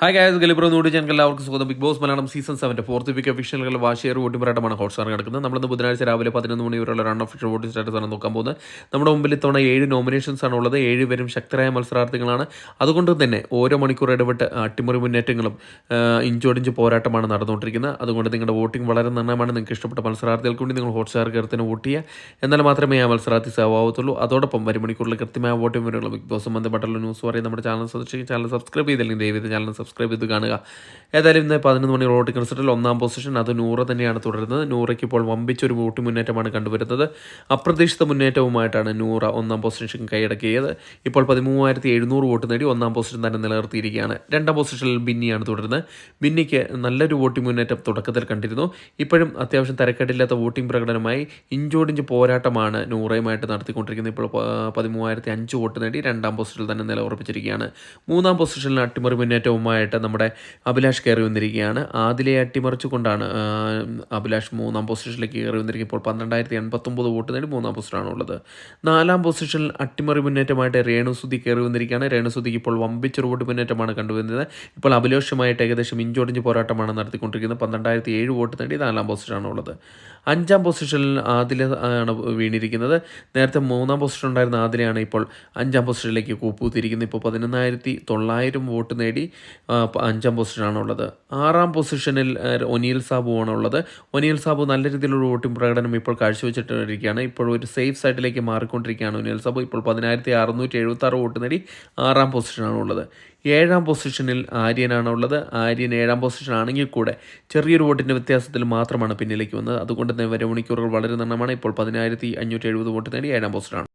Hi guys, ഗലിബ്രോ നൂടി channel എല്ലാവർക്കും സ്വാഗതം. Bigg Boss Malayalam season 7 fourth week ഒഫീഷ്യലുകൾ വാശിയേറി വോട്ടിംഗ് പോരാട്ടമാണ് ഹോട്ട്സ്റ്റാർ നടക്കുന്നത്. നമ്മളിന്ന് ബുധനാഴ്ച രാവിലെ 11 മണി വരെയുള്ള റൺ ഒഫീഷ്യൽ വോട്ടിംഗ് സ്റ്റാറ്റസ് ആണ് നോക്കാൻ പോകുന്നത്. നമ്മുടെ മുമ്പിൽ ഇത്തവണ 7 നോമിനേഷൻസ് ആണ് ഉള്ളത്. 7 പേരും ശക്തരായ മത്സരാർത്ഥികളാണ്. അതുകൊണ്ട് തന്നെ ഓരോ മണിക്കൂർ ഇടവിട്ട് അട്ടിമറി മുന്നേറ്റങ്ങളും ഇഞ്ചോടിഞ്ച് പോരാട്ടമാണ് നടന്നുകൊണ്ടിരിക്കുന്നത്. അതുകൊണ്ട് നിങ്ങളുടെ വോട്ടിംഗ് വളരെ നന്നാണ്. നിങ്ങൾക്ക് ഇഷ്ടപ്പെട്ട മത്സരാർത്ഥികൾക്ക് വേണ്ടി നിങ്ങൾ ഹോട്ട്സ്റ്റാർ കയറത്തിന് വോട്ട് ചെയ്യുക. എന്നാൽ മാത്രമേ ആ മത്സരാർത്ഥി സേവാവത്തുള്ളൂ. അതോടൊപ്പം വരും മണിക്കൂറിൽ കൃത്യമായ വോട്ടിംഗ് വരെയുള്ള ബിഗ് ബോസ് ബന്ധപ്പെട്ടുള്ള ന്യൂസ് പറയും നമ്മുടെ ചാനൽ സന്ദർശിക്കുക. ചാനൽ സബ്സ്ക്രൈബ് ചെയ്തില്ലെങ്കിൽ ദയവേത് ചാനൽ സബ്സ്ക്രൈബ് ചെയ്ത് കാണുക. ഏതായാലും ഇന്ന് 11 മണി വോട്ടിംഗ് റിസൾട്ടിൽ 1-ാം പൊസിഷൻ അത് നൂറ തന്നെയാണ് തുടരുന്നത്. നൂറയ്ക്ക് ഇപ്പോൾ വമ്പിച്ചൊരു വോട്ടിംഗ് മുന്നേറ്റമാണ് കണ്ടുവരുന്നത്. അപ്രതീക്ഷിത മുന്നേറ്റവുമായിട്ടാണ് നൂറ 1-ാം പൊസിഷൻ കൈയടക്കിയത്. ഇപ്പോൾ 13,700 വോട്ട് നേടി 1-ാം പൊസിഷൻ തന്നെ നിലനിർത്തിയിരിക്കുകയാണ്. 2-ാം പൊസിഷനിൽ ബിന്നിയാണ് തുടരുന്നത്. ബിന്നിക്ക് നല്ലൊരു വോട്ടിംഗ് മുന്നേറ്റം തുടക്കത്തിൽ കണ്ടിരുന്നു. ഇപ്പോഴും അത്യാവശ്യം തരക്കേടില്ലാത്ത വോട്ടിംഗ് പ്രകടനമായി ഇഞ്ചോടിഞ്ച് പോരാട്ടമാണ് നൂറയുമായിട്ട് നടത്തിക്കൊണ്ടിരിക്കുന്നത്. ഇപ്പോൾ 13,005 വോട്ട് നേടി 2-ാം പൊസിഷനിൽ തന്നെ നിലയുറപ്പിച്ചിരിക്കുകയാണ്. 3-ാം പൊസിഷനിൽ അട്ടിമറി മുന്നേറ്റവുമായിട്ട് നമ്മുടെ അഭിലാഷ് കയറി വന്നിരിക്കുകയാണ്. ആദിലെ അട്ടിമറിച്ചുകൊണ്ടാണ് അഭിലാഷ് 3-ാം പൊസിഷനിലേക്ക് കയറി വന്നിരിക്കുന്നത്. ഇപ്പോൾ 12,089 വോട്ട് നേടി 3-ാം പൊസിഷനാണുള്ളത്. 4-ാം പൊസിഷനിൽ അട്ടിമറി മുന്നേറ്റമായിട്ട് രേണുസുതി കയറി വന്നിരിക്കുകയാണ്. രേണുസുതിക്ക് ഇപ്പോൾ വമ്പിച്ചൊരു വോട്ട് മുന്നേറ്റമാണ് കണ്ടുവരുന്നത്. ഇപ്പോൾ അഭിലാഷുമായിട്ട് ഏകദേശം ഇഞ്ചോടിഞ്ച് പോരാട്ടമാണ് നടത്തിക്കൊണ്ടിരിക്കുന്നത്. 12,007 വോട്ട് നേടി 4-ാം പൊസിഷനാണുള്ളത്. 5-ാം പൊസിഷനിൽ ആദില ആണ് വീണിരിക്കുന്നത്. നേരത്തെ 3-ാം പൊസിഷൻ ഉണ്ടായിരുന്ന ആദിലയാണ് ഇപ്പോൾ 5-ാം പൊസിഷനിലേക്ക് കൂപ്പുകുത്തിയിരിക്കുന്നത്. ഇപ്പോൾ 11,900 വോട്ട് നേടി 5-ാം പൊസിഷനാണുള്ളത്. 6-ാം പൊസിഷനിൽ ഒനിയൽ സാബുവാണ് ഉള്ളത്. ഒനിയൽ സാബു നല്ല രീതിയിലുള്ള വോട്ടിംഗ് പ്രകടനം ഇപ്പോൾ കാഴ്ചവെച്ചിട്ടിരിക്കുകയാണ്. ഇപ്പോൾ ഒരു സേഫ് സൈഡിലേക്ക് മാറിക്കൊണ്ടിരിക്കുകയാണ് ഒനിയൽ സാബു. ഇപ്പോൾ 10,676 വോട്ട് നേടി 6-ാം പൊസിഷനാണുള്ളത്. 7-ാം പൊസിഷനിൽ ആര്യനാണ് ഉള്ളത്. ആര്യൻ 7-ാം പൊസിഷൻ ആണെങ്കിൽ കൂടെ ചെറിയൊരു വോട്ടിൻ്റെ വ്യത്യാസത്തിൽ മാത്രമാണ് പിന്നിലേക്ക് വന്നത്. അതുകൊണ്ട് തന്നെ വരും മണിക്കൂറുകൾ വളരെ നിർണ്ണമാണ്. ഇപ്പോൾ 10,570 വോട്ട് നേടി 7-ാം പൊസിഷനാണ്.